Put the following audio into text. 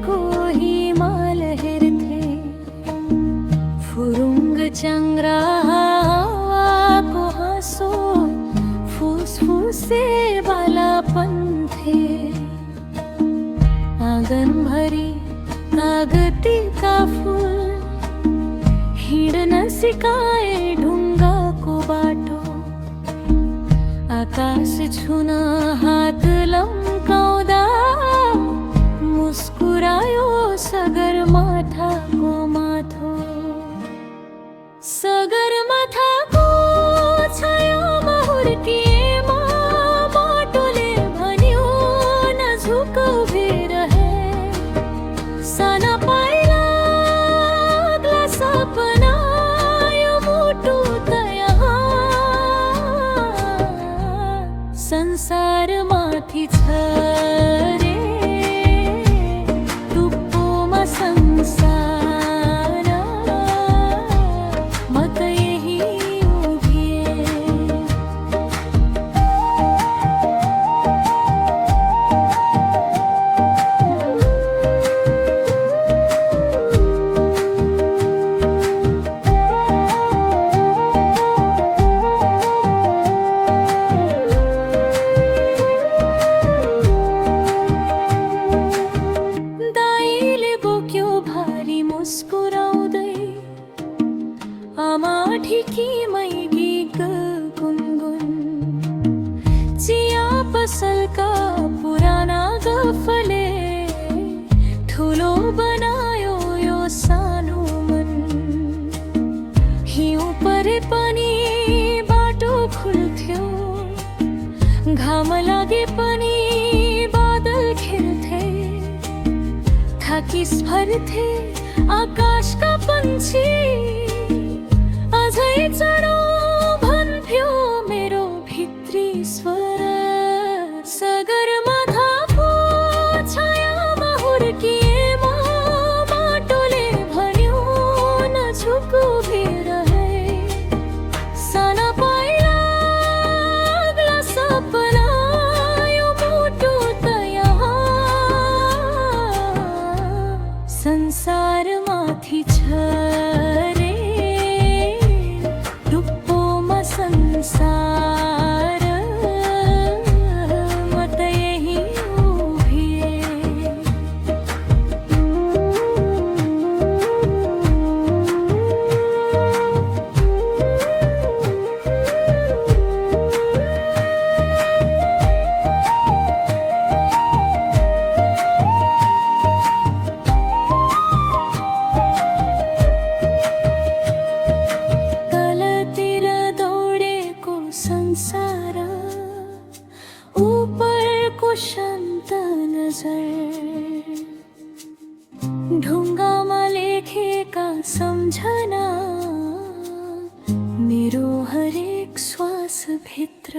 कोही मालहेर थे फुरुंग चंग्रा को हाँसो फुसफुसे बालापन थे आंगन भरी कागती का फूल हिड़न सिकाए ढूंगा को बाटो आकाश छुना हात लम्काउँदा मुस्कुरायो सगरमाथाको माथो सगरमाथाको छायामा हुर्किएमा माटोले भन्यो नझुक उभिएर हे साना पाइला अग्ला सपना यो मुटु त यहाँ संसारमाथि छ रे टुप्पोमा संसार म त यही उभिए मुस्कुराउँदै आमा ठिकीमै गीत गुनगुन चिया पसलका पुराना गफले ठुलो बनायो यो सानो मन हिउँ परे पनि बाटो खुल्थ्यो घाम लागे पनि बादल खेल्थे थाकिस भर्थे आकाश का पंछी अझै चढो भन्थ्यो मेरो भित्री स्वर सगरमाथाको छायामा हुर्किएमा माटोले भन्यो नझुक उभिएर हे साना पाइला अग्ला सपना यो मुटु त यहाँ संसारमाथि छ रे टुप्पोमा संसार म त यही उभिए संसार ऊपरको शान्त नजर ढुङ्गामा लेखेका सम्झना मेरो हरेक श्वास भित्र